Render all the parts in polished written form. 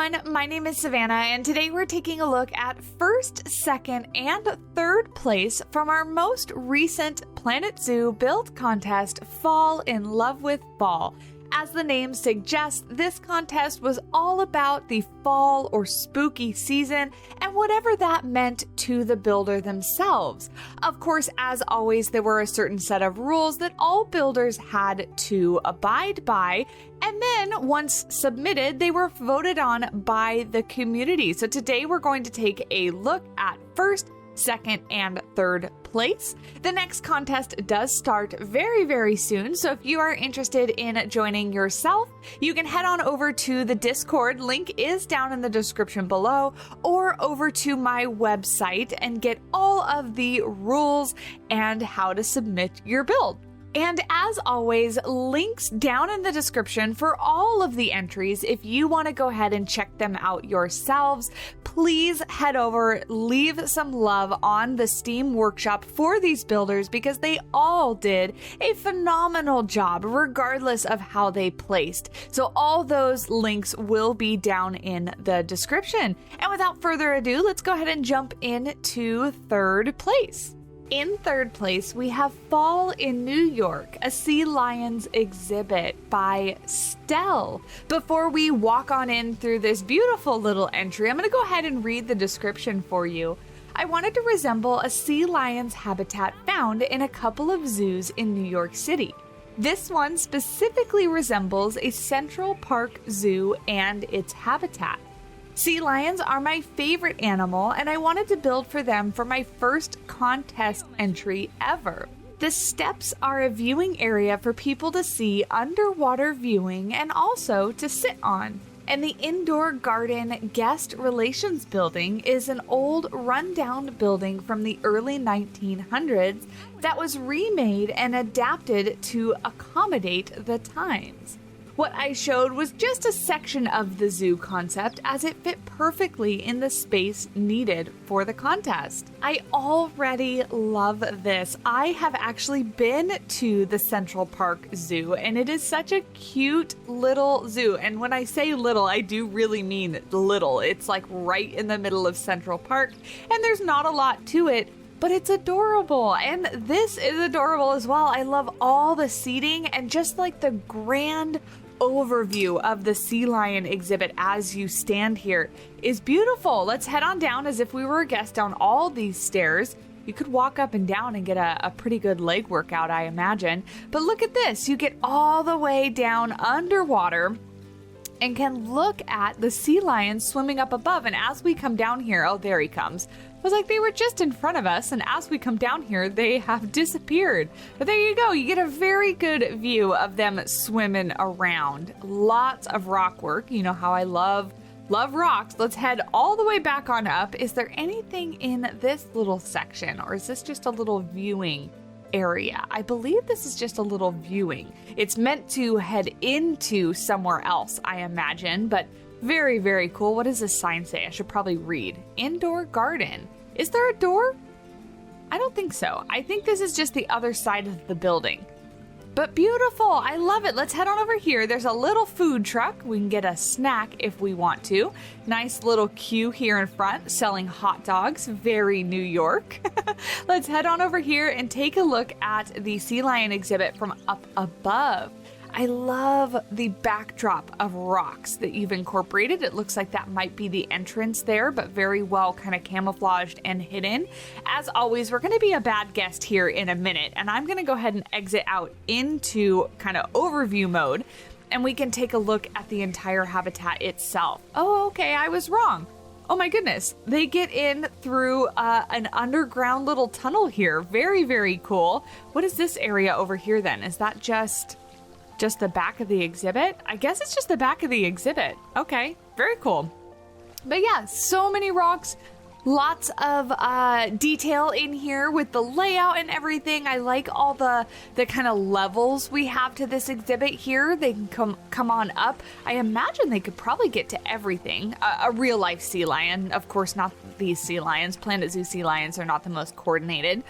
everyone, my name is Savannah, and today we're taking a look at first, second, and third place from our most recent Planet Zoo build contest, Fall in Love with Fall. As the name suggests, this contest was all about the fall or spooky season and whatever that meant to the builder themselves. Of course, as always, there were a certain set of rules that all builders had to abide by, and then once submitted, they were voted on by the community. So today we're going to take a look at first, second, and third place. The next contest does start very, very soon, so if you are interested in joining yourself, you can head on over to the Discord, link is down in the description below, or over to my website and get all of the rules and how to submit your build. And as always, links down in the description for all of the entries. If you want to go ahead and check them out yourselves, please head over, leave some love on the Steam Workshop for these builders because they all did a phenomenal job regardless of how they placed. So all those links will be down in the description. And without further ado, let's go ahead and jump into third place. In third place, we have Fall in New York, a sea lions exhibit by Stell. Before we walk on in through this beautiful little entry, I'm going to go ahead and read the description for you. I wanted to resemble a sea lion's habitat found in a couple of zoos in New York City. This one specifically resembles a Central Park Zoo and its habitat. Sea lions are my favorite animal, and I wanted to build for them for my first contest entry ever. The steps are a viewing area for people to see underwater viewing and also to sit on. And the indoor garden guest relations building is an old rundown building from the early 1900s that was remade and adapted to accommodate the times. What I showed was just a section of the zoo concept as it fit perfectly in the space needed for the contest. I already love this. I have actually been to the Central Park Zoo and it is such a cute little zoo. And when I say little, I do really mean little. It's like right in the middle of Central Park and there's not a lot to it, but it's adorable. And this is adorable as well. I love all the seating and just like the grand overview of the sea lion exhibit as you stand here is beautiful. Let's head on down as if we were a guest down all these stairs. You could walk up and down and get a pretty good leg workout, I imagine. But look at this. You get all the way down underwater and can look at the sea lions swimming up above. And as we come down here, oh, there he comes. It was like they were just in front of us, and as we come down here, they have disappeared. But there you go. You get a very good view of them swimming around. Lots of rock work. You know how I love rocks. Let's head all the way back on up. Is there anything in this little section, or is this just a little viewing area? I believe this is just a little viewing. It's meant to head into somewhere else, I imagine, but very, very cool. What does this sign say? I should probably read. Indoor garden. Is there a door? I don't think so. I think this is just the other side of the building. But beautiful. I love it. Let's head on over here. There's a little food truck. We can get a snack if we want to. Nice little queue here in front selling hot dogs. Very New York. Let's head on over here and take a look at the sea lion exhibit from up above. I love the backdrop of rocks that you've incorporated. It looks like that might be the entrance there, but very well kind of camouflaged and hidden. As always, we're going to be a bad guest here in a minute, and I'm going to go ahead and exit out into kind of overview mode, and we can take a look at the entire habitat itself. Oh, okay, I was wrong. Oh my goodness, they get in through an underground little tunnel here. Very, very cool. What is this area over here then? Is that just the back of the exhibit? I guess it's just the back of the exhibit. Okay, very cool. But yeah, so many rocks, lots of detail in here with the layout and everything. I like all the kind of levels we have to this exhibit here. They can come on up. I imagine they could probably get to everything. A real life sea lion, of course, not these sea lions. Planet Zoo sea lions are not the most coordinated.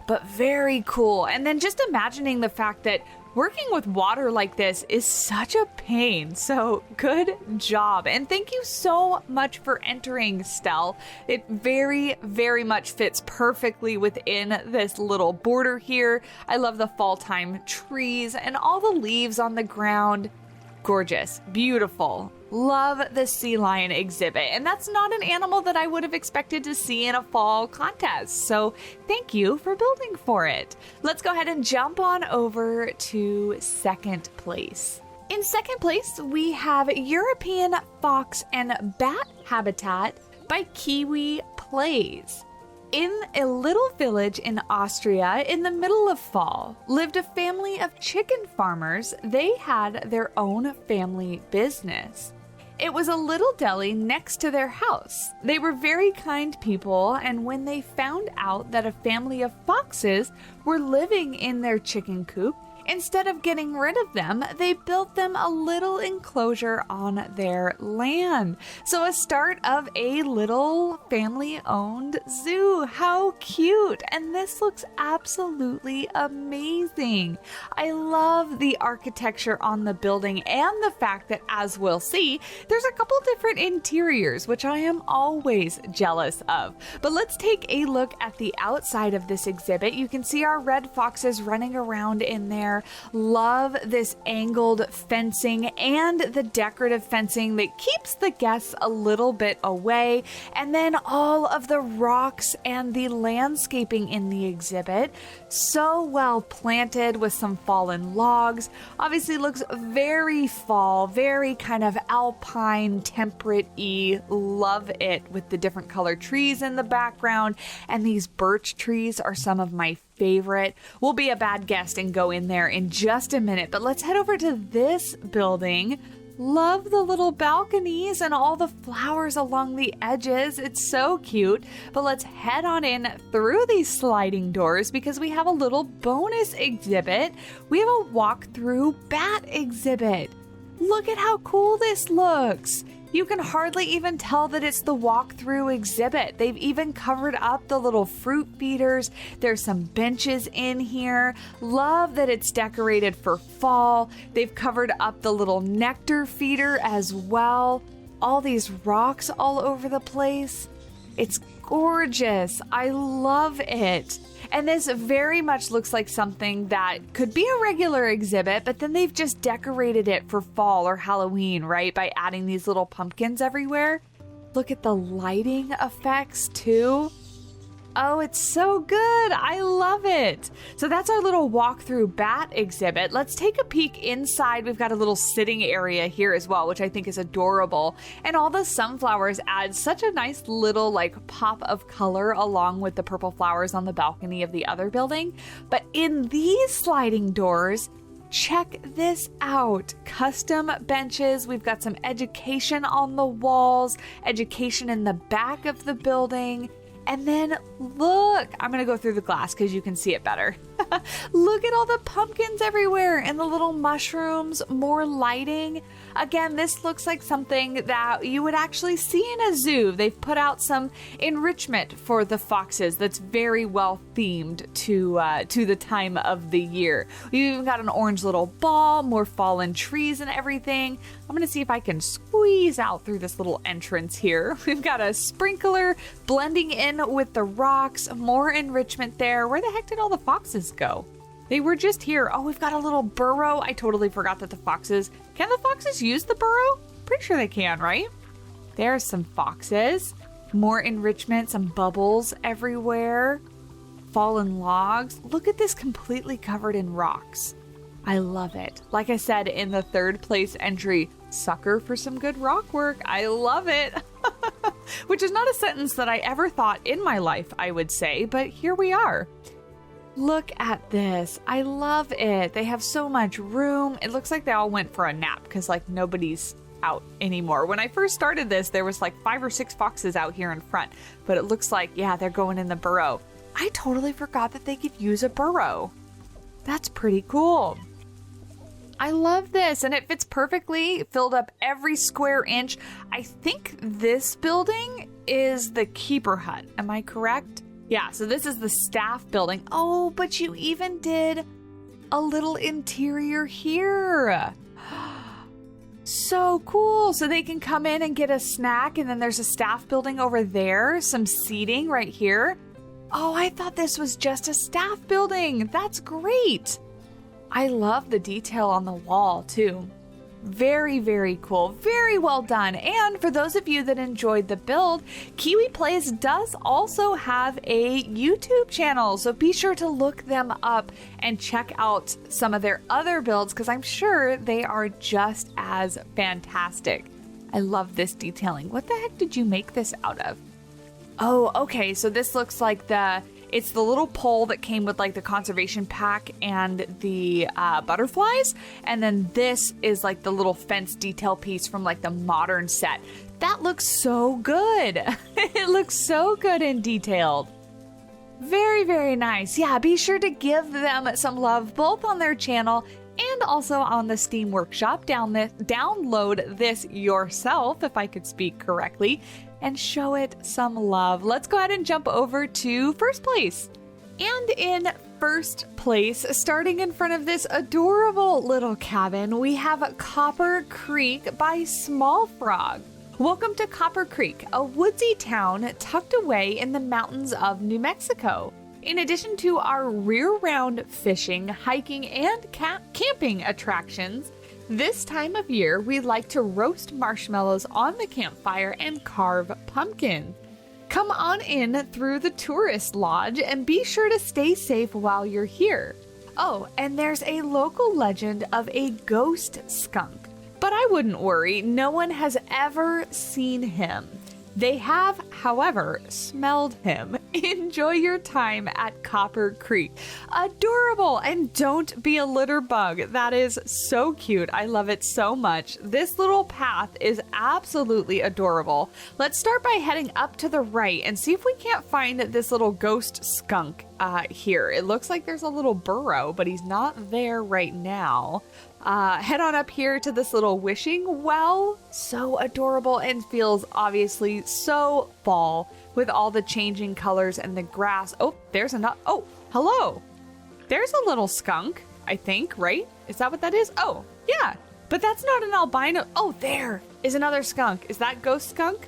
but very cool. And then just imagining the fact that working with water like this is such a pain. So good job. And thank you so much for entering, Stell. It very, very much fits perfectly within this little border here. I love the fall time trees and all the leaves on the ground. Gorgeous, beautiful. Love the sea lion exhibit. And that's not an animal that I would have expected to see in a fall contest. So thank you for building for it. Let's go ahead and jump on over to second place. In second place, we have European Fox and Bat Habitat by Kiwi Plays. In a little village in Austria, in the middle of fall, lived a family of chicken farmers. They had their own family business. It was a little deli next to their house. They were very kind people, and when they found out that a family of foxes were living in their chicken coop, instead of getting rid of them, they built them a little enclosure on their land. So a start of a little family-owned zoo. How cute! And this looks absolutely amazing. I love the architecture on the building and the fact that, as we'll see, there's a couple different interiors, which I am always jealous of. But let's take a look at the outside of this exhibit. You can see our red foxes running around in there. Love this angled fencing and the decorative fencing that keeps the guests a little bit away. And then all of the rocks and the landscaping in the exhibit. So well planted with some fallen logs. Obviously looks very fall, very kind of alpine, temperate-y. Love it with the different colored trees in the background. And these birch trees are some of my favorite. We'll be a bad guest and go in there in just a minute, but let's head over to this building. Love the little balconies and all the flowers along the edges. It's so cute. But let's head on in through these sliding doors because we have a little bonus exhibit. We have a walkthrough bat exhibit. Look at how cool this looks. You can hardly even tell that it's the walkthrough exhibit. They've even covered up the little fruit feeders. There's some benches in here. Love that it's decorated for fall. They've covered up the little nectar feeder as well. All these rocks all over the place. It's gorgeous. I love it. And this very much looks like something that could be a regular exhibit, but then they've just decorated it for fall or Halloween, right? By adding these little pumpkins everywhere. Look at the lighting effects too. Oh, it's so good. I love it. So that's our little walkthrough bat exhibit. Let's take a peek inside. We've got a little sitting area here as well, which I think is adorable. And all the sunflowers add such a nice little like pop of color along with the purple flowers on the balcony of the other building. But in these sliding doors, check this out. Custom benches. We've got some education on the walls, education in the back of the building. And then look, I'm going to go through the glass because you can see it better. Look at all the pumpkins everywhere and the little mushrooms, more lighting. Again, this looks like something that you would actually see in a zoo. They've put out some enrichment for the foxes that's very well themed to the time of the year. We've even got an orange little ball, more fallen trees and everything. I'm going to see if I can squeeze out through this little entrance here. We've got a sprinkler blending in with the rocks, more enrichment there. Where the heck did all the foxes go? They were just here. Oh, we've got a little burrow. I totally forgot that can the foxes use the burrow? Pretty sure they can, right? There's some foxes. More enrichment, some bubbles everywhere. Fallen logs. Look at this, completely covered in rocks. I love it. Like I said in the third place entry, sucker for some good rock work. I love it. Which is not a sentence that I ever thought in my life I would say, but here we are. Look at this. I love it. They have so much room. It looks like they all went for a nap because like nobody's out anymore. When I first started this, there was like 5 or 6 foxes out here in front, but it looks like, yeah, they're going in the burrow. I totally forgot that they could use a burrow. That's pretty cool. I love this, and it fits perfectly. It filled up every square inch. I think this building is the keeper hut. Am I correct? Yeah, so this is the staff building. Oh, but you even did a little interior here. So cool. So they can come in and get a snack, and then there's a staff building over there, some seating right here. Oh, I thought this was just a staff building. That's great. I love the detail on the wall too. Very, very cool. Very well done. And for those of you that enjoyed the build, Kiwi Plays does also have a YouTube channel. So be sure to look them up and check out some of their other builds, because I'm sure they are just as fantastic. I love this detailing. What the heck did you make this out of? Oh, okay. So this looks like it's the little pole that came with like the conservation pack and the butterflies. And then this is like the little fence detail piece from like the modern set. That looks so good. It looks so good and detailed. Very, very nice. Yeah, be sure to give them some love both on their channel and also on the Steam Workshop. Download this yourself, if I could speak correctly, and show it some love. Let's go ahead and jump over to first place. And in first place, starting in front of this adorable little cabin, we have Copper Creek by SmallFrog. Welcome to Copper Creek, a woodsy town tucked away in the mountains of New Mexico. In addition to our year-round fishing, hiking, and camping attractions, this time of year, we like to roast marshmallows on the campfire and carve pumpkins. Come on in through the tourist lodge and be sure to stay safe while you're here. Oh, and there's a local legend of a ghost skunk. But I wouldn't worry, no one has ever seen him. They have, however, smelled him. Enjoy your time at Copper Creek. Adorable, and don't be a litter bug. That is so cute. I love it so much. This little path is absolutely adorable. Let's start by heading up to the right and see if we can't find this little ghost skunk here. It looks like there's a little burrow, but he's not there right now. Head on up here to this little wishing well. So adorable and feels obviously so fall with all the changing colors and the grass. Oh, there's another. Oh, hello. There's a little skunk, I think, right? Is that what that is? Oh, yeah. But that's not an albino. Oh, there is another skunk. Is that ghost skunk?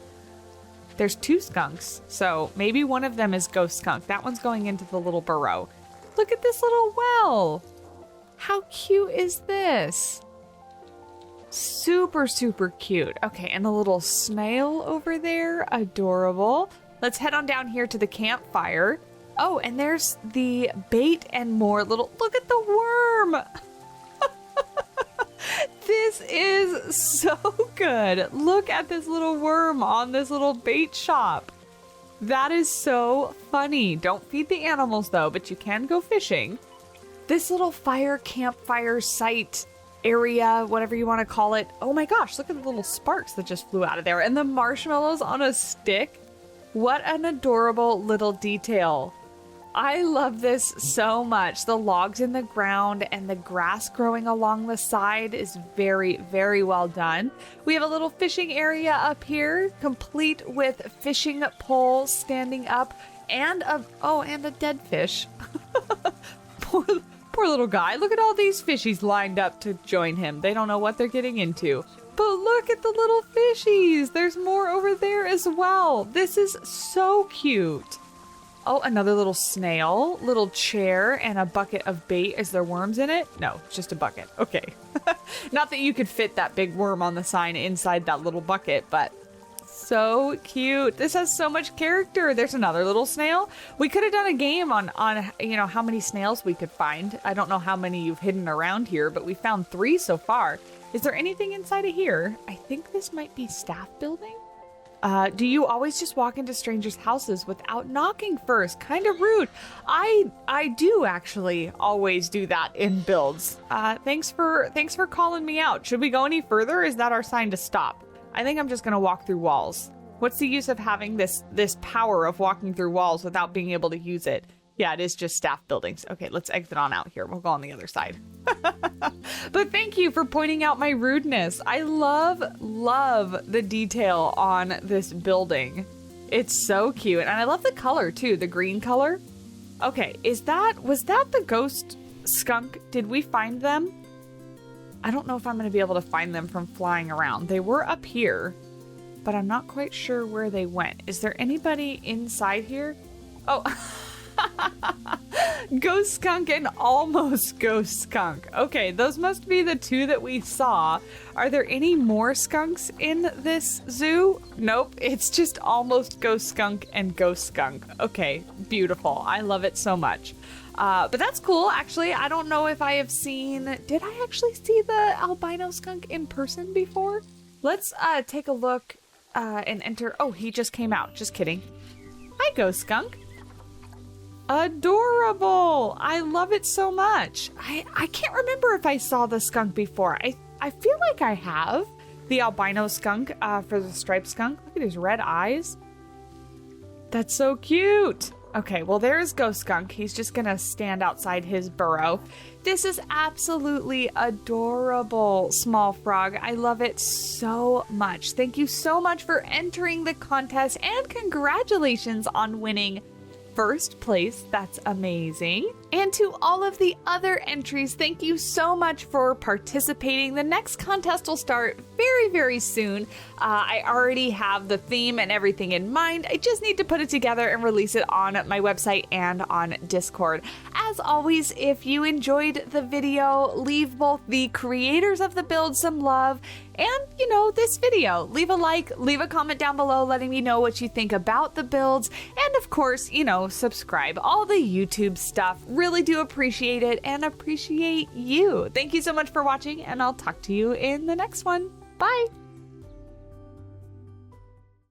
There's two skunks, so maybe one of them is ghost skunk. That one's going into the little burrow. Look at this little well. How cute is this? Super, super cute. Okay, and a little snail over there. Adorable. Let's head on down here to the campfire. Oh, and there's the bait and more little... Look at the worm! This is so good. Look at this little worm on this little bait shop. That is so funny. Don't feed the animals, though, but you can go fishing. This little campfire site area, whatever you want to call it. Oh my gosh, look at the little sparks that just flew out of there. And the marshmallows on a stick. What an adorable little detail. I love this so much. The logs in the ground and the grass growing along the side is very, very well done. We have a little fishing area up here, complete with fishing poles standing up and a dead fish. Poor little guy. Look at all these fishies lined up to join him. They don't know what they're getting into. But look at the little fishies. There's more over there as well. This is so cute. Oh, another little snail, little chair, and a bucket of bait. Is there worms in it? No, it's just a bucket. Okay. Not that you could fit that big worm on the sign inside that little bucket, but so cute. This has so much character. There's another little snail. We could have done a game on how many snails we could find. I don't know how many you've hidden around here, but we found 3 so far. Is there anything inside of here? I think this might be staff building. Do you always just walk into strangers' houses without knocking first? Kind of rude. I do actually always do that in builds. Thanks for calling me out. Should we go any further? Is that our sign to stop? I think I'm just gonna walk through walls. What's the use of having this power of walking through walls without being able to use it? Yeah, it is just staff buildings. Okay, let's exit on out here. We'll go on the other side. But thank you for pointing out my rudeness. I love the detail on this building. It's so cute. And I love the color too, the green color. Okay, was that the ghost skunk? Did we find them? I don't know if I'm going to be able to find them from flying around. They were up here, but I'm not quite sure where they went. Is there anybody inside here? Oh, ghost skunk and almost ghost skunk. Okay, those must be the two that we saw. Are there any more skunks in this zoo? Nope, it's just almost ghost skunk and ghost skunk. Okay, beautiful. I love it so much. But that's cool, actually. I don't know if I have seen... Did I actually see the albino skunk in person before? Let's take a look and enter... Oh, he just came out. Just kidding. Hi, ghost skunk. Adorable! I love it so much. I can't remember if I saw the skunk before. I feel like I have. The albino skunk for the striped skunk. Look at his red eyes. That's so cute. Okay, well, there's Ghost Skunk. He's just gonna stand outside his burrow. This is absolutely adorable, SmallFrog. I love it so much. Thank you so much for entering the contest, and congratulations on winning first place. That's amazing. And to all of the other entries, thank you so much for participating. The next contest will start very, very soon. I already have the theme and everything in mind. I just need to put it together and release it on my website and on Discord. As always, if you enjoyed the video, leave both the creators of the build some love and, you know, this video. Leave a like, leave a comment down below letting me know what you think about the builds, and of course, you know, subscribe. All the YouTube stuff. Really do appreciate it and appreciate you. Thank you so much for watching, and I'll talk to you in the next one. Bye!